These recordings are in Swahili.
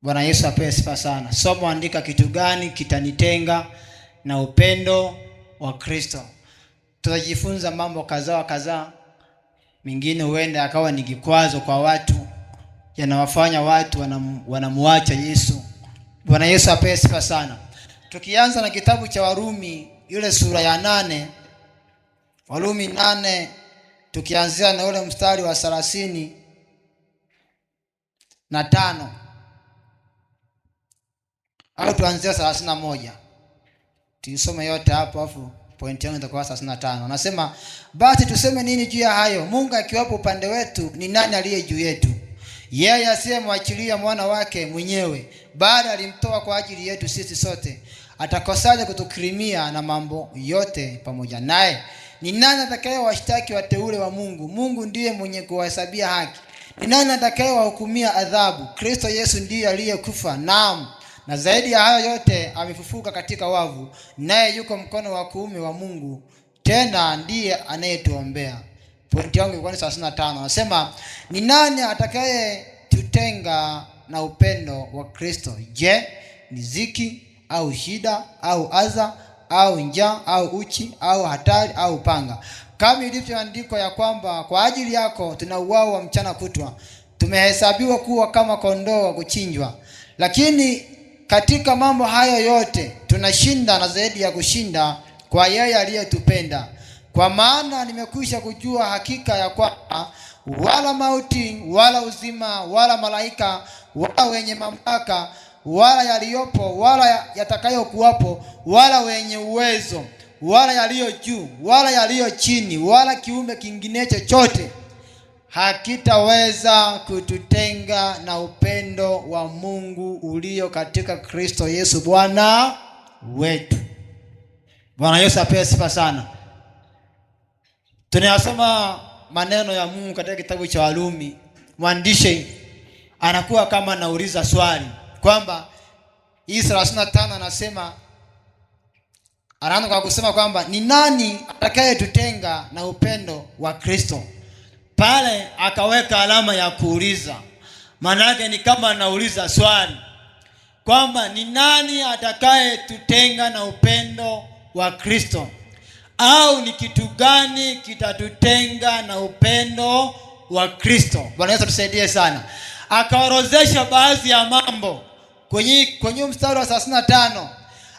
Bwana Yesu apewe sifa sana. Somo andika, kitu gani kitanitenga na upendo wa Kristo? Tutajifunza mambo kadhaa. Mingine huenda akawa ni kikwazo kwa watu, yanawafanya watu wanamuacha Yesu. Bwana Yesu apewe sifa sana. Tukianza na kitabu cha Warumi ile sura ya 8. Warumi 8 tukianzia na ule mstari wa 35 au tuanzie 31. Tuisome yote hapo afu pointi yangu itakuwa 35. Anasema, basi tuseme nini juu ya hayo? Mungu akiwapo upande wetu, ni nani aliye juu yetu? Yeye asiyemwachilia mwana wake mwenyewe, bali alimtoa kwa ajili yetu sisi sote, atakosaje kutukirimia na mambo yote pamoja naye? Ni nani atakayewashtaki wateule wa Mungu? Mungu ndiye mwenye kuwahesabia haki. Ni nani atakayewahukumia adhabu? Kristo Yesu ndiye aliyekufa, naam, na zaidi ya hayo yote amefufuka katika wavu, naye yuko mkono wa kuume wa Mungu, tena ndiye anayetuombea. Pointi yangu ilikuwa ni 35. Anasema, ni nani atakayetutenga na upendo wa Kristo? Je, ni ziki au shida au adha au njaa au uchi au hatari au panga? Kama ilivyoandikwa ya kwamba kwa ajili yako tunauawa mchana kutwa, tumehesabiwa kuwa kama kondoo wa kuchinjwa. Lakini katika mambo hayo yote tunashinda na zaidi ya kushinda kwa yeye aliyetupenda. Kwa maana nimekwisha kujua hakika ya kwamba wala mauti wala uzima wala malaika wala wenye mamlaka wala yaliyopo wala yatakayokuwapo wala wenye uwezo wala yaliyo juu wala yaliyo chini wala kiumbe kingine chochote hakitaweza kututenga na upendo wa Mungu ulio katika Kristo Yesu Bwana wetu. Bwana Yesu apewe sifa sana. Tunayasoma maneno ya Mungu katika kitabu cha Warumi. Mwandishi anakuwa kama anauliza swali kwamba hii 35 anasema, anaanza kwa kusema kwamba ni nani atakayetutenga na upendo wa Kristo. Pale akaweka alama ya kuuliza. Maana yake ni kama anauliza swali kwamba ni nani atakayetutenga na upendo wa Kristo, au ni kitu gani kitatutenga na upendo wa Kristo. Bwana Yesu tusaidie sana. Akaorozesha baadhi ya mambo kwenye mstari wa 35.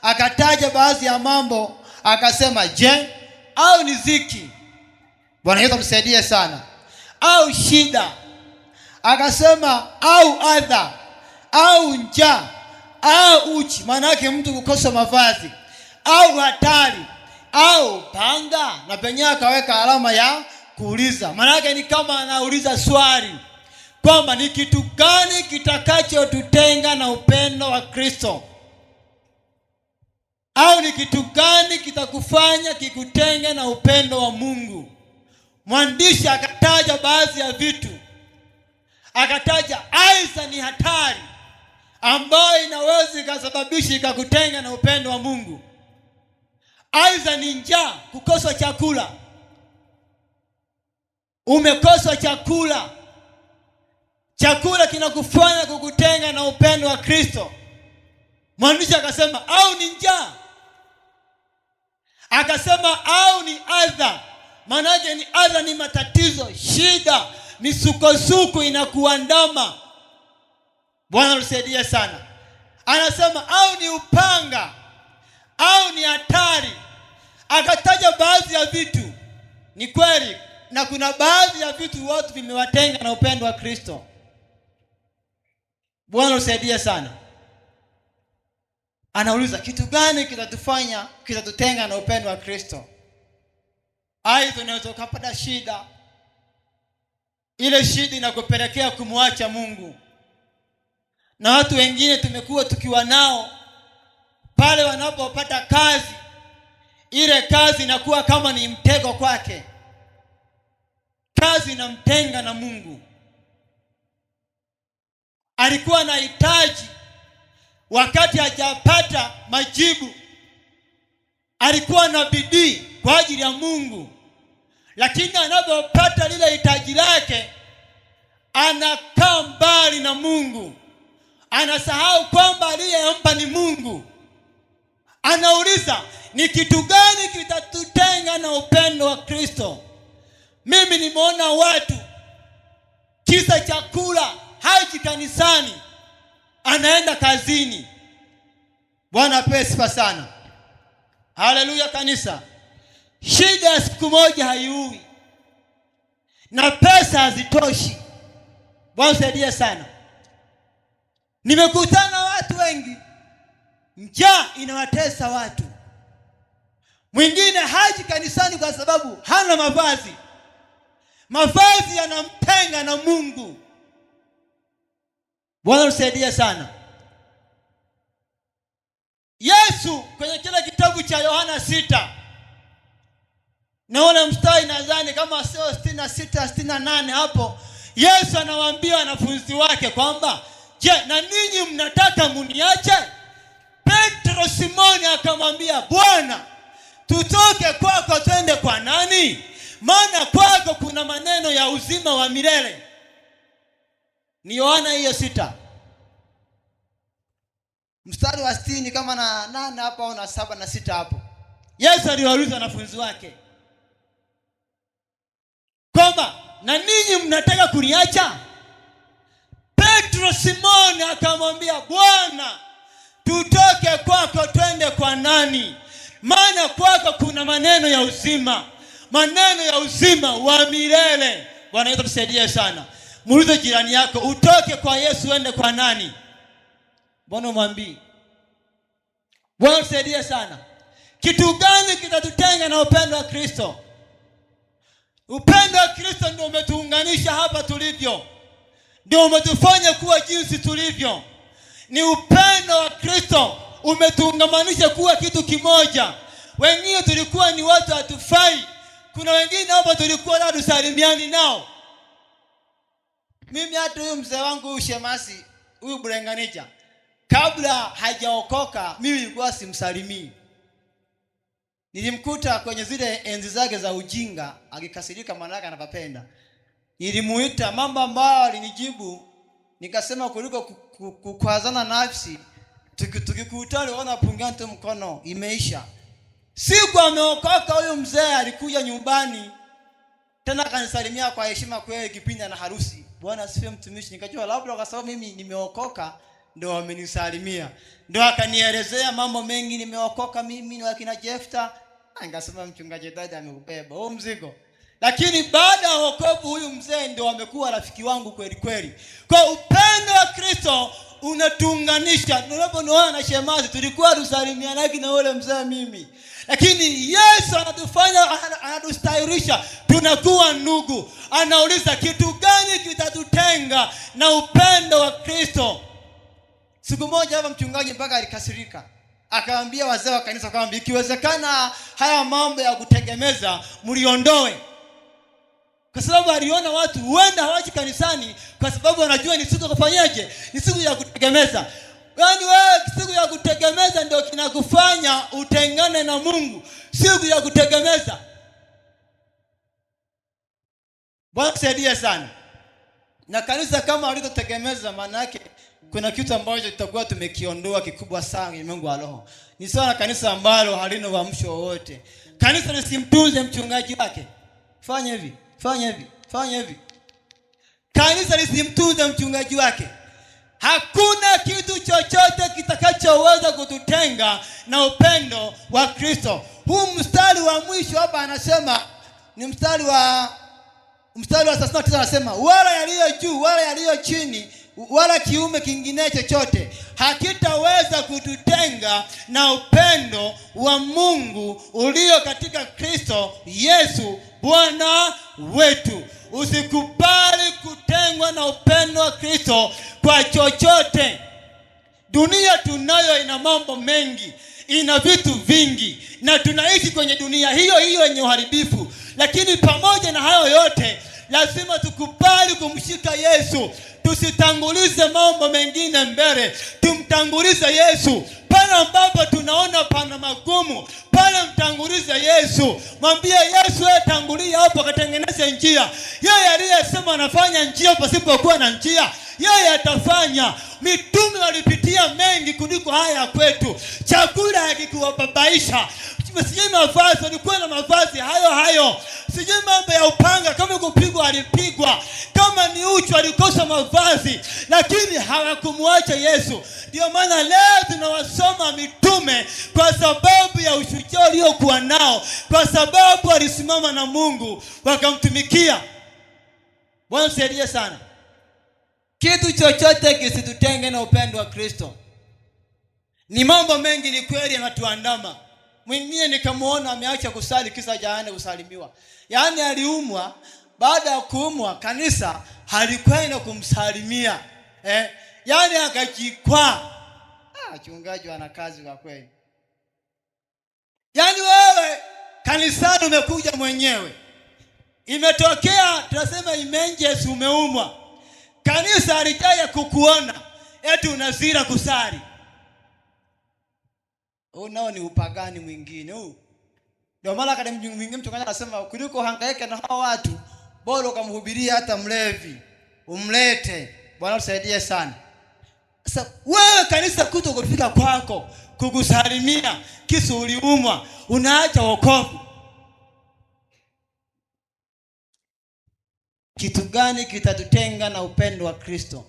Akataja baadhi ya mambo, akasema, je, au ni ziki? Bwana Yesu tusaidie sana. Au shida, akasema, au adha, au njaa, au uchi, maana yake mtu kukosa mavazi, au hatari, au panga. Na penyewe akaweka alama ya kuuliza. Maana yake ni kama anauliza swali kwamba ni kitu gani kitakachotutenga na upendo wa Kristo, au ni kitu gani kitakufanya kikutenge na upendo wa Mungu. Mwandishi akataja baadhi ya vitu. Akataja aidha ni hatari ambayo inaweza ikasababisha ikakutenga na upendo wa Mungu. Aidha ni njaa, kukosa chakula. Umekosa chakula, chakula kinakufanya kukutenga na upendo wa Kristo. Mwandishi akasema au ni njaa. Akasema au ni adha. Maana yake ni adha ni matatizo, shida, misukosuko inakuandama. Bwana tusaidie sana. Anasema au ni upanga, au ni hatari. Akataja baadhi ya vitu. Ni kweli, na kuna baadhi ya vitu watu vimewatenga na upendo wa Kristo. Bwana tusaidie sana. Anauliza kitu gani kitatutenga na upendo wa Kristo? Aidha unaweza ukapata shida. Ile shida inakupelekea kumwacha Mungu. Na watu wengine tumekuwa tukiwa nao pale wanapopata kazi, ile kazi inakuwa kama ni mtego kwake. Kazi inamtenga na Mungu. Alikuwa anahitaji, wakati hajapata majibu, alikuwa na bidii kwa ajili ya Mungu, lakini anapopata lile hitaji lake anakaa mbali na Mungu. anasahau kwamba aliyempa ni Mungu. Anauliza, ni kitu gani kitatutenga na upendo wa Kristo? Mimi nimeona watu kisa chakula haji kanisani, anaenda kazini. Bwana apewe sifa sana. Haleluya kanisa. Shida ya siku moja haiui, na pesa hazitoshi. Bwana saidie sana. Nimekutana watu wengi, njaa inawatesa watu. Mwingine haji kanisani kwa sababu hana mavazi. Mavazi yanamtenga na Mungu. Bwana usaidie sana. Yesu kwenye kile kitabu cha Yohana 6, naona mstari nadhani kama sio 66 68 hapo, Yesu anawaambia wanafunzi wake kwamba, je, na ninyi mnataka muniache? Petro Simoni akamwambia, Bwana, tutoke kwako twende kwa nani? Maana kwako kuna maneno ya uzima wa milele. Ni Yohana hiyo 6 mstari wa 60 kama na 8 hapo au na 7 na 6 hapo. Yesu aliwauliza wanafunzi wake kwamba, na ninyi mnataka kuniacha? Petro Simoni akamwambia, Bwana, tutoke kwako twende kwa nani? Maana kwako kuna maneno ya uzima, maneno ya uzima wa milele. Bwana Yesu tusaidie sana. Muulize jirani yako, utoke kwa Yesu uende kwa nani? Bwana mwambie. Bwana tusaidie sana. Kitu gani kitatutenga na upendo wa Kristo? Upendo wa Kristo ndio umetuunganisha hapa tulivyo, ndio umetufanya kuwa jinsi tulivyo. Ni upendo wa Kristo umetuungamanisha kuwa kitu kimoja. Wengine tulikuwa ni watu hatufai. Kuna wengine hapa tulikuwa na tusalimiani nao. Mimi hata huyu mzee wangu huyu shemasi, huyu Bulenganija, kabla hajaokoka mimi nilikuwa simsalimii. Nilimkuta kwenye zile enzi zake za ujinga, akikasirika manaka anapapenda. Nilimuita mambo ambayo alinijibu, nikasema kuliko kukwazana nafsi, tukikutana wana punga tu mkono, imeisha. Siku ameokoka huyu mzee alikuja nyumbani, tena akanisalimia kwa heshima kweli kipindi na harusi. Bwana asifiwe mtumishi. Nikajua labda kwa sababu mimi nimeokoka ndio amenisalimia. Ndio akanielezea mambo mengi, nimeokoka mimi ni wakina Jefta. Angasema mchungaji dada amekubeba huo mzigo. Lakini baada ya wokovu huyu mzee ndio amekuwa rafiki wangu kweli kweli. Kwa upendo wa Kristo unatuunganisha. Tunapoona na shemazi tulikuwa tusalimiana na ule mzee mimi. Lakini Yesu anatufanya, anatustahirisha, tunakuwa ndugu. Anauliza, kitu gani kitatutenga na upendo wa Kristo? Siku moja hapa mchungaji mpaka alikasirika. Akawaambia wazee wa kanisa kwamba ikiwezekana haya mambo ya kutegemeza mliondoe. Kwa sababu aliona watu huenda hawaji kanisani kwa sababu wanajua ni siku kufanyaje? Ni siku ya kutegemeza. Yaani wewe siku ya kutegemeza ndio kinakufanya utengane na Mungu. Siku ya kutegemeza. Bwana saidie sana. Na kanisa kama halitotegemeza, maana yake kuna kitu ambacho tutakuwa tumekiondoa kikubwa sana ya Mungu wa roho. Ni sawa na kanisa ambalo halina uamsho wowote. Kanisa lisimtunze mchungaji wake. Fanya hivi, fanya hivi, fanya hivi. Kanisa lisimtunze mchungaji wake. Hakuna kitu chochote kitakachoweza kututenga na upendo wa Kristo. Huu mstari wa mwisho hapa anasema, ni mstari wa 39 anasema, wala yaliyo juu wala yaliyo chini wala kiume kingine chochote hakitaweza kututenga na upendo wa Mungu ulio katika Kristo Yesu Bwana wetu. Usikubali kutengwa na upendo wa Kristo kwa chochote. Dunia tunayo ina mambo mengi, ina vitu vingi, na tunaishi kwenye dunia hiyo hiyo yenye uharibifu. Lakini pamoja na hayo yote, lazima tukubali kumshika Yesu. Tusitangulize mambo mengine mbele, tumtangulize Yesu. Pale pale ambapo tunaona pana magumu, pale mtangulize Yesu. Mwambie Yesu, wewe tangulia hapo, katengeneze njia. Yeye aliyesema anafanya njia pasipokuwa na njia, yeye atafanya. Mitume walipitia mengi kuliko haya kwetu. Chakula hakikuwababaisha. Sijui mavazi, walikuwa na mavazi hayo. Sijui mambo ya upanga, kama kupigwa alipigwa, kama ni uchu alikosa mavazi, lakini hawakumwacha Yesu. Ndio maana leo tunawasoma mitume kwa sababu ya ushujaa waliokuwa nao, kwa sababu walisimama na Mungu wakamtumikia. Bwana msaidie sana. Kitu chochote kisitutenge na upendo wa Kristo. Ni mambo mengi, ni kweli yanatuandama. Mwingine nikamuona ameacha kusali kisa jaane kusalimiwa. Yaani aliumwa, baada ya kuumwa kanisa halikwenda kumsalimia. Yaani akajikwa. Wachungaji wana kazi kwa kweli. Yaani wewe kanisani umekuja mwenyewe. Imetokea tunasema emergency, umeumwa. Kanisa halijaja kukuona, eti unazira kusali. Nao ni upagani mwingine huu. Ndio maana kada mwingine mchungaji anasema kuliko hangaika na hao watu, bora ukamhubiria hata mlevi, umlete. Bwana tusaidie sana. Sasa wewe kanisa kutokufika kwako kukusalimia kisa uliumwa, unaacha wokovu. Kitu gani kitatutenga na upendo wa Kristo?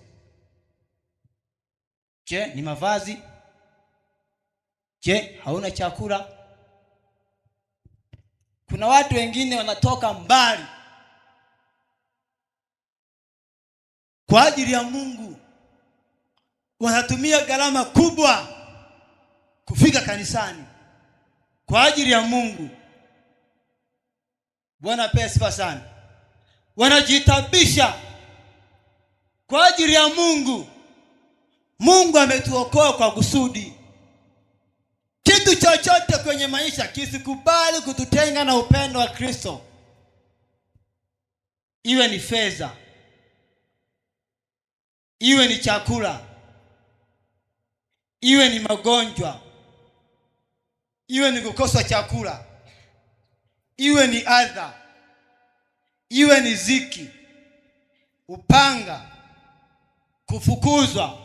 Je, ni mavazi? Je, hauna chakula? Kuna watu wengine wanatoka mbali kwa ajili ya Mungu. Wanatumia gharama kubwa kufika kanisani kwa ajili ya Mungu. Bwana apewe sifa sana. Wanajitabisha kwa ajili ya Mungu. Mungu ametuokoa kwa kusudi. Kitu chochote kwenye maisha kisikubali kututenga na upendo wa Kristo. Iwe ni fedha, iwe ni chakula, iwe ni magonjwa, iwe ni kukosa chakula, iwe ni adha, iwe ni ziki, upanga, kufukuzwa.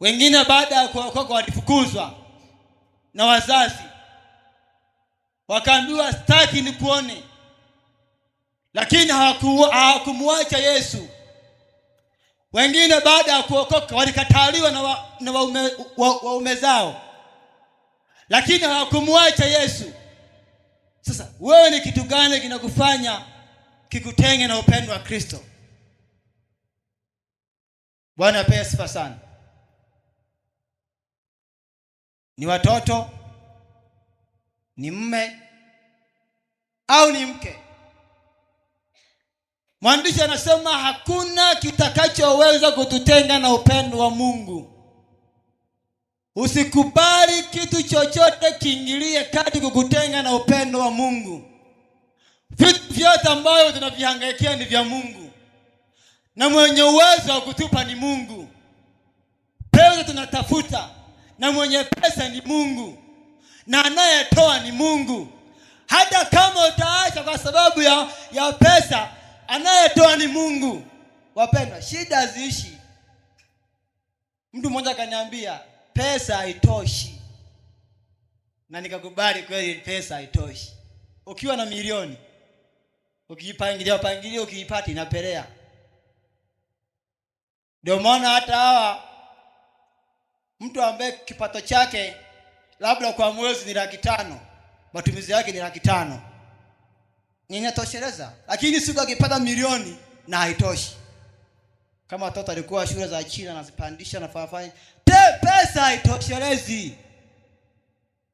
Wengine baada ya kuokoka walifukuzwa na wazazi, wakaambiwa sitaki nikuone, lakini hawakumwacha Yesu. Wengine baada ya kuokoka walikataliwa na waume zao, lakini hawakumwacha Yesu. Sasa wewe ni kitu gani kinakufanya kikutenge na upendo wa Kristo? Bwana apewe sifa sana. Ni watoto, ni mme, au ni mke? Mwandishi anasema hakuna kitakachoweza kututenga na upendo wa Mungu. Usikubali kitu chochote kiingilie kati kukutenga na upendo wa Mungu. Vitu vyote ambavyo tunavihangaikia ni vya Mungu, na mwenye uwezo wa kutupa ni Mungu. Pesa tunatafuta, na mwenye pesa ni Mungu, na anayetoa ni Mungu. Hata kama utaacha kwa sababu ya pesa, anayetoa ni Mungu. Wapendwa, shida ziishi. Mtu mmoja kaniambia pesa haitoshi, na nikakubali kweli, pesa haitoshi. Ukiwa na milioni, ukijipangilia ukiipata inapelea. Ndio maana hata hawa mtu ambaye kipato chake labda kwa mwezi ni 500,000, matumizi yake ni 500,000, inatosheleza. Lakini siku akipata milioni na haitoshi. Kama watoto alikuwa shule za China anazipandisha na fafanya, pesa haitoshelezi.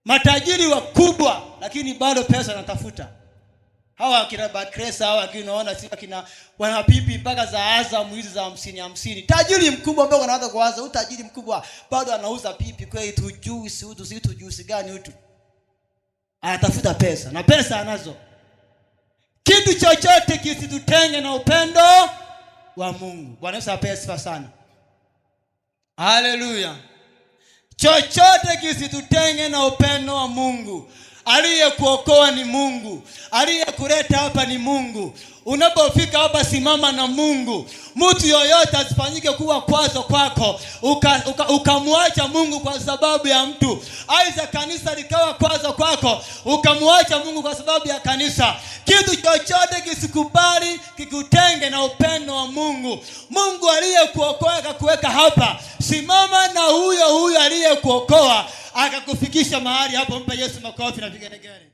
Matajiri wakubwa lakini bado pesa anatafuta. Hawa kina Bakresa, hawa kinaona si kina wanapipi mpaka za Azam hizi za 50. Tajiri mkubwa ambao anaanza kuanza, utajiri mkubwa bado anauza pipi kweli tu juice, tu juice gani utu. Anatafuta pesa, na pesa anazo. Kitu chochote kisitutenge na upendo wa Mungu. Bwana Yesu apewe sifa sana. Haleluya. Chochote kisitutenge na upendo wa Mungu. Aliyekuokoa ni Mungu, aliyekuleta hapa ni Mungu. Unapofika hapa simama na Mungu. Mtu yoyote asifanyike kuwa kwazo kwako, ukamwacha Mungu kwa sababu ya mtu. Aidha kanisa likawa kwazo kwako, ukamwacha Mungu kwa sababu ya kanisa. Kitu chochote kisikubali kikutenge na upendo wa Mungu. Mungu aliyekuokoa akakuweka hapa, simama na huyo aliyekuokoa akakufikisha mahali hapo. Mpe Yesu makofi na vigelegele.